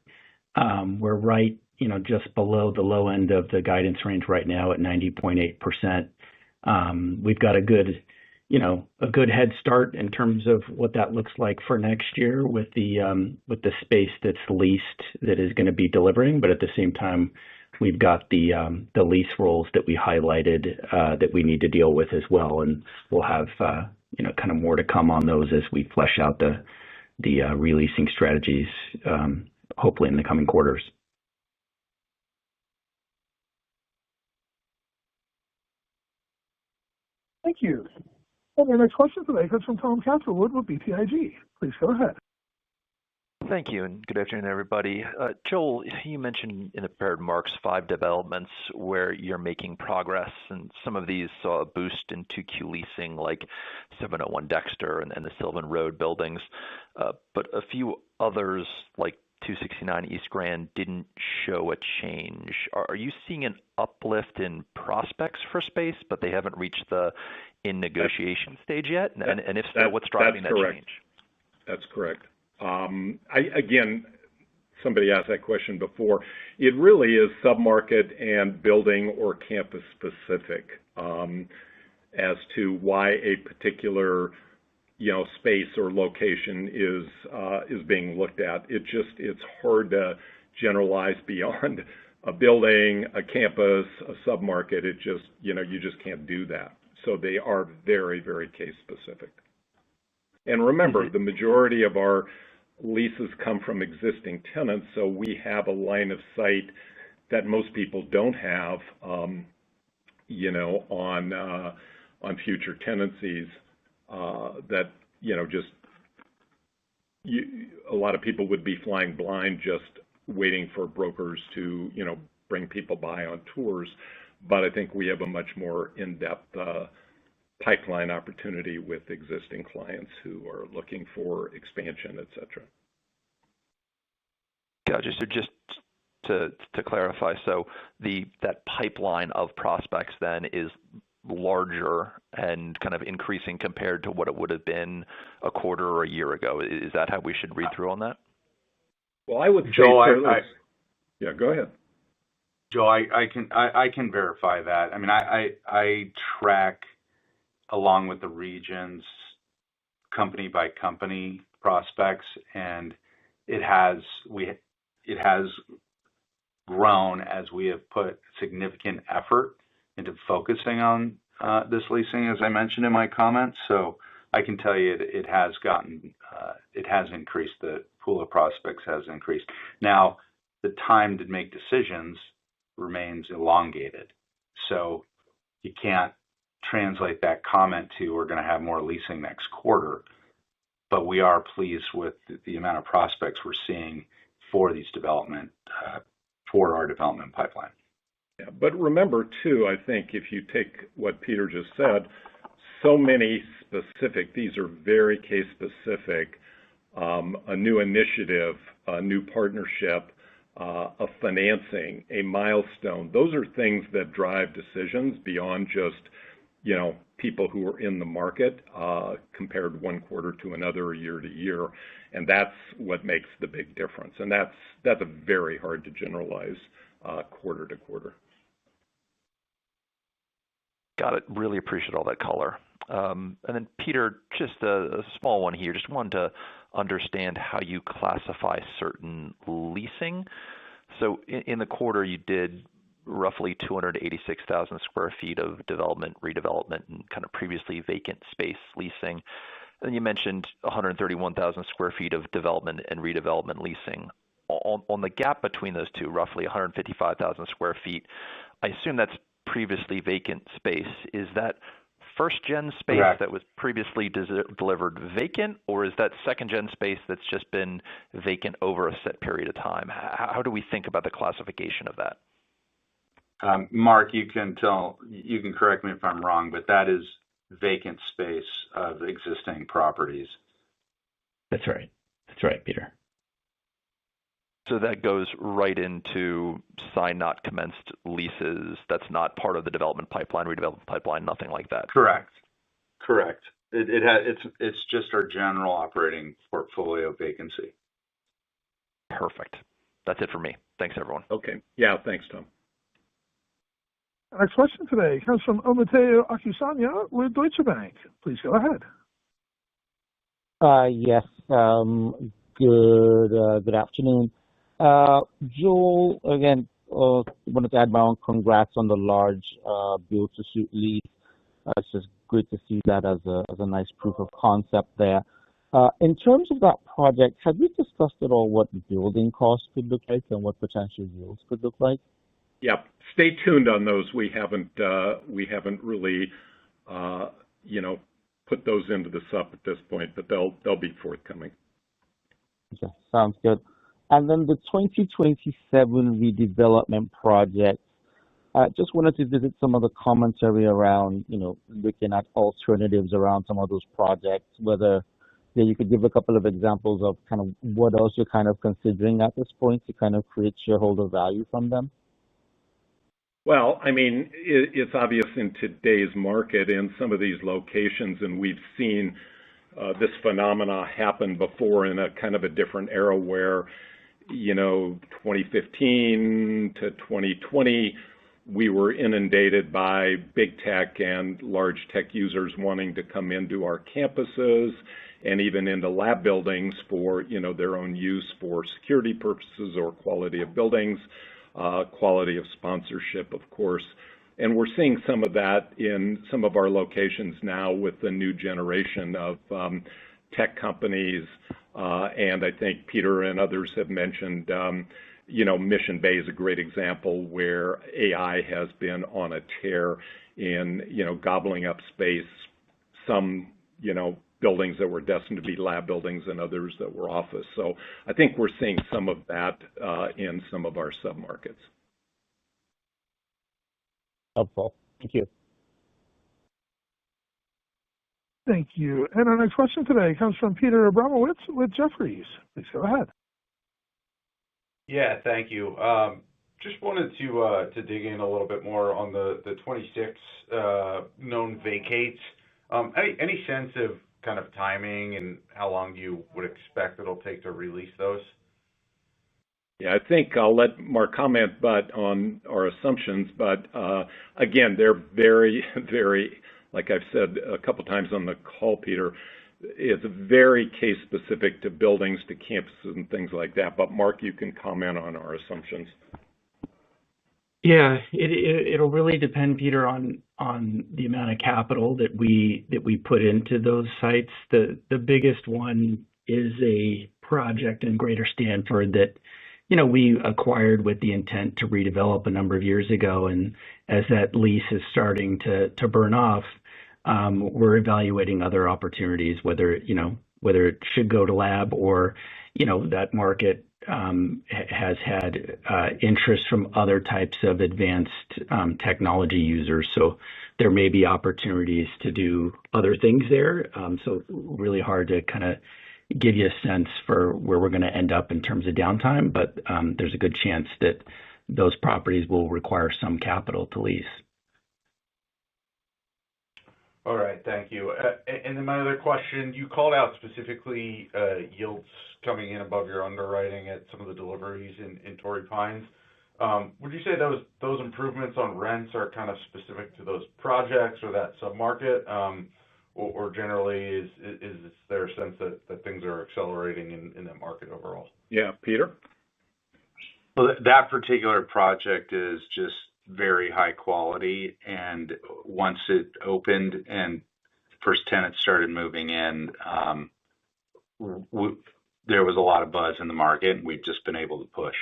We're right, just below the low end of the guidance range right now at 90.8%. We've got a good head start in terms of what that looks like for next year with the space that's leased that is going to be delivering. But at the same time, we've got the lease rolls that we highlighted that we need to deal with as well, and we'll have kind of more to come on those as we flesh out the releasing strategies, hopefully in the coming quarters. Thank you. And our next question today comes from Tom Catherwood with BTIG. Please go ahead. Thank you, and good afternoon, everybody. Joel, you mentioned in the prepared remarks 5 developments where you're making progress, and some of these saw a boost in 2Q leasing, like 701 Dexter and the Sylvan Road buildings. But a few others, like 269 East Grand, didn't show a change. Are you seeing an uplift in prospects for space, but they haven't reached the in negotiation stage yet? And if so, what's driving that change? That's correct. Again, somebody asked that question before. It really is submarket and building or campus specific as to why a particular space or location is being looked at. It's hard to generalize beyond a building, a campus, a submarket. You just can't do that. So they are very, very case specific. And remember, the majority of our leases come from existing tenants, so we have a line of sight that most people don't have, on future tenancies. That just a lot of people would be flying blind just waiting for brokers to bring people by on tours. But I think we have a much more in-depth pipeline opportunity with existing clients who are looking for expansion, et cetera. Gotcha. So just to clarify, so that pipeline of prospects then is larger and kind of increasing compared to what it would have been a quarter or a year ago. Is that how we should read through on that? Well, I would say, Joel, yeah, go ahead. Joel, I can verify that. I mean, I track along with the regions, company by company prospects, and it has grown as we have put significant effort into focusing on this leasing, as I mentioned in my comments. So I can tell you it has increased. The pool of prospects has increased. Now, the time to make decisions remains elongated. So you can't translate that comment to we're going to have more leasing next quarter, but we are pleased with the amount of prospects we're seeing for these for our development pipeline. Yeah, but remember too, I think if you take what Peter just said, so many specific, these are very case specific, a new initiative, a new partnership, a financing, a milestone. Those are things that drive decisions beyond just, people who are in the market, compared one quarter to another, year to year. And that's what makes the big difference. And that's very hard to generalize quarter to quarter. Got it. Really appreciate all that color. And then Peter, just a small one here. Just wanted to understand how you classify certain leasing. So in the quarter, you did roughly 286,000 square feet of development, redevelopment, and kind of previously vacant space leasing. And you mentioned 131,000 square feet of development and redevelopment leasing. On the gap between those two, roughly 155,000 square feet, I assume that's previously vacant space. Is that first-gen space Correct. That was previously delivered vacant, or is that second-gen space that's just been vacant over a set period of time? How do we think about the classification of that? Mark, you can correct me if I'm wrong, but that is vacant space of existing properties. That's right. That's right, Peter. So that goes right into signed not commenced leases. That's not part of the development pipeline, redevelopment pipeline, nothing like that. Correct. It's just our general operating portfolio vacancy. Perfect. That's it for me. Thanks, everyone. Okay. Yeah, thanks, Tom. Our next question today comes from Omotayo Okusanya with Deutsche Bank. Please go ahead. Yes. Good afternoon. Joel, again, wanted to add my own congrats on the large build-to-suit lease. It's just great to see that as a nice proof of concept there. In terms of that project, have you discussed at all what building costs could look like and what potential yields could look like? Yeah, stay tuned on those. We haven't really, put those into the SUP at this point, but they'll be forthcoming. Okay, sounds good. And then the 2027 redevelopment project, just wanted to visit some of the commentary around, looking at alternatives around some of those projects, whether you could give a couple of examples of kind of what else you're kind of considering at this point to kind of create shareholder value from them. Well, I mean, it's obvious in today's market in some of these locations, and we've seen this phenomena happened before in a kind of a different era where, 2015 to 2020, we were inundated by big tech and large tech users wanting to come into our campuses and even into lab buildings for, their own use for security purposes or quality of buildings, quality of sponsorship, of course. And we're seeing some of that in some of our locations now with the new generation of tech companies. And I think Peter and others have mentioned, Mission Bay is a great example where AI has been on a tear in, gobbling up space. Some, buildings that were destined to be lab buildings and others that were office. So I think we're seeing some of that in some of our submarkets. Helpful. Thank you. Thank you. And our next question today comes from Peter Abramowitz with Jefferies. Please go ahead. Yeah, thank you. Just wanted to dig in a little bit more on the 26 known vacates. Any sense of kind of timing and how long you would expect it'll take to release those? Yeah, I think I'll let Mark comment on our assumptions, but again, they're very, very, like I've said a couple times on the call, Peter, it's very case specific to buildings, to campuses and things like that. But Mark, you can comment on our assumptions. Yeah, it'll really depend, Peter, on the amount of capital that we put into those sites. The biggest one is a project in Greater Stanford that we acquired with the intent to redevelop a number of years ago, and as that lease is starting to burn off, we're evaluating other opportunities, whether it should go to lab or that market has had interest from other types of advanced technology users. So there may be opportunities to do other things there. So really hard to kind of give you a sense for where we're going to end up in terms of downtime, but there's a good chance that those properties will require some capital to lease. All right, thank you. And then my other question, you called out specifically yields coming in above your underwriting at some of the deliveries in Torrey Pines. Would you say those improvements on rents are kind of specific to those projects or that submarket, or generally is there a sense that things are accelerating in that market overall? Yeah, Peter? Well, that particular project is just very high quality, and once it opened and first tenants started moving in, there was a lot of buzz in the market, and we've just been able to push.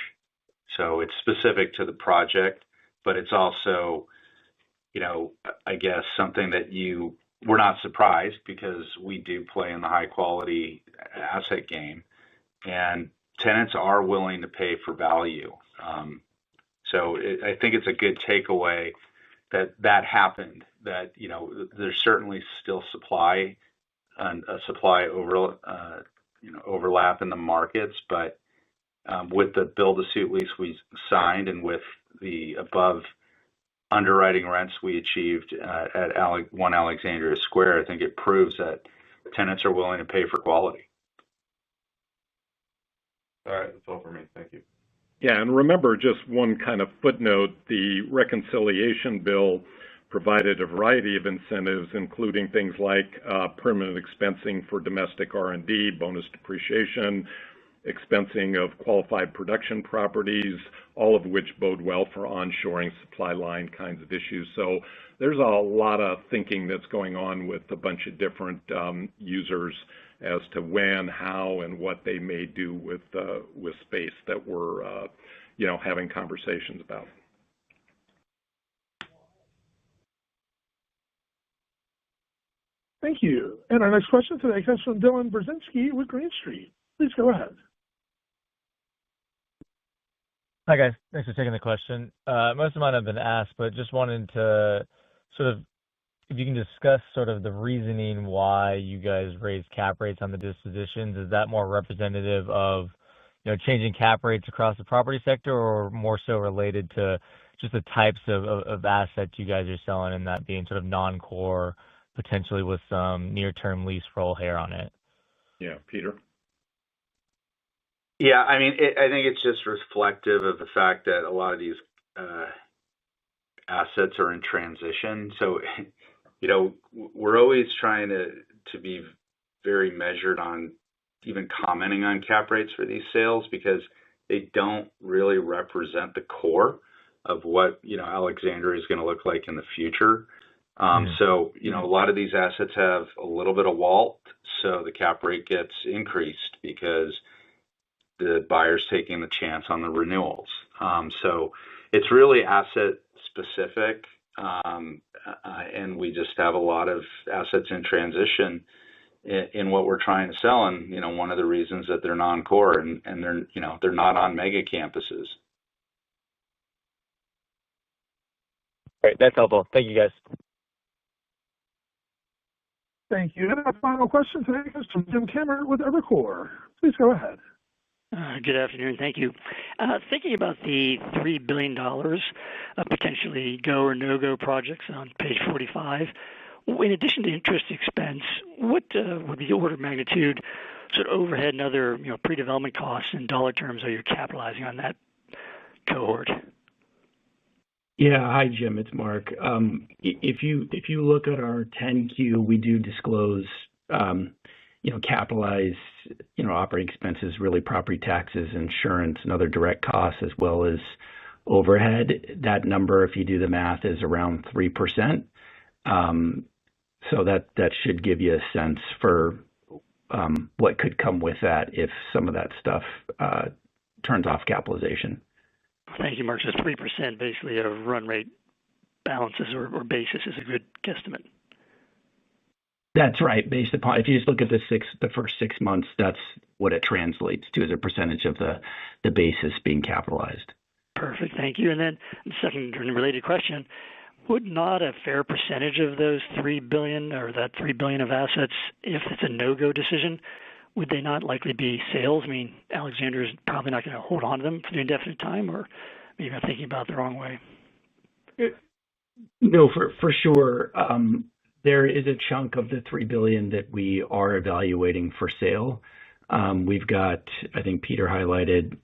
So it's specific to the project, but it's also, I guess something that we're not surprised because we do play in the high quality asset game, and tenants are willing to pay for value. So I think it's a good takeaway that happened, that, there's certainly still supply and a supply overlap in the markets, but with the build-to-suit lease we signed and with the above underwriting rents we achieved at 1 Alexandria Square, I think it proves that tenants are willing to pay for quality. All right, that's all for me. Thank you. Yeah, and remember, just one kind of footnote, the reconciliation bill provided a variety of incentives, including things like permanent expensing for domestic R&D, bonus depreciation, expensing of qualified production properties, all of which bode well for onshoring supply line kinds of issues. So there's a lot of thinking that's going on with a bunch of different users as to when, how, and what they may do with space that we're having conversations about. Thank you. And our next question today comes from Dylan Brzezinski with Green Street. Please go ahead. Hi, guys. Thanks for taking the question. Most of mine have been asked, but just wanted to if you can discuss sort of the reasoning why you guys raised cap rates on the dispositions. Is that more representative of, changing cap rates across the property sector, or more so related to just the types of assets you guys are selling, and that being sort of non-core, potentially with some near-term lease roll hair on it? Yeah, Peter? Yeah, I mean, I think it's just reflective of the fact that a lot of these assets are in transition. So, we're always trying to be very measured on even commenting on cap rates for these sales because they don't really represent the core of what, Alexandria is going to look like in the future. So, a lot of these assets have a little bit of WALT, so the cap rate gets increased because the buyer's taking the chance on the renewals. So it's really asset specific, and we just have a lot of assets in transition in what we're trying to sell. And, one of the reasons that they're non-core and they're not on mega campuses. Great. That's helpful. Thank you, guys. Thank you. And our final question today comes from Jim Cameron with Evercore. Please go ahead. Good afternoon. Thank you. Thinking about the $3 billion of potentially go or no-go projects on page 45, in addition to interest expense, what would be the order of magnitude, sort of overhead and other pre-development costs in dollar terms are you capitalizing on that cohort? Yeah. Hi, Jim. It's Mark. If you look at our 10Q, we do disclose capitalized operating expenses, really property taxes, insurance, and other direct costs, as well as overhead. That number, if you do the math, is around 3%. So that should give you a sense for what could come with that if some of that stuff turns off capitalization. Thank you, Mark. So 3% basically of run rate balances or basis is a good guesstimate. That's right. Based upon, if you just look at the first 6 months, that's what it translates to as a percentage of the basis being capitalized. Perfect. Thank you. And then the second related question, would not a fair percentage of those $3 billion or that $3 billion of assets, if it's a no-go decision, would they not likely be sales? I mean, Alexandria is probably not going to hold on to them for the indefinite time, or maybe I'm thinking about it the wrong way. No, for sure. There is a chunk of the $3 billion that we are evaluating for sale. We've got, I think Peter highlighted,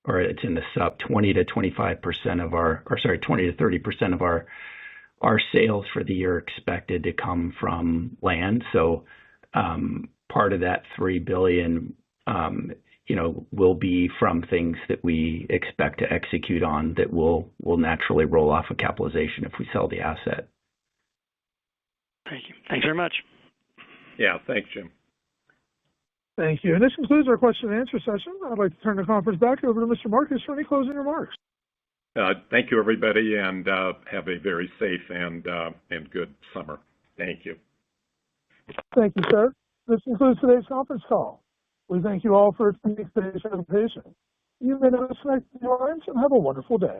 or it's in the sub 20 to 30% of our sales for the year expected to come from land. So part of that $3 billion, will be from things that we expect to execute on that will naturally roll off of capitalization if we sell the asset. Thank you. Thanks very much. Yeah, thanks, Jim. Thank you. And this concludes our question and answer session. I'd like to turn the conference back over to Mr. Marcus for any closing remarks. Thank you, everybody, and have a very safe and good summer. Thank you. Thank you, sir. This concludes today's conference call. We thank you all for attending today's presentation. You may now disconnect your lines and have a wonderful day.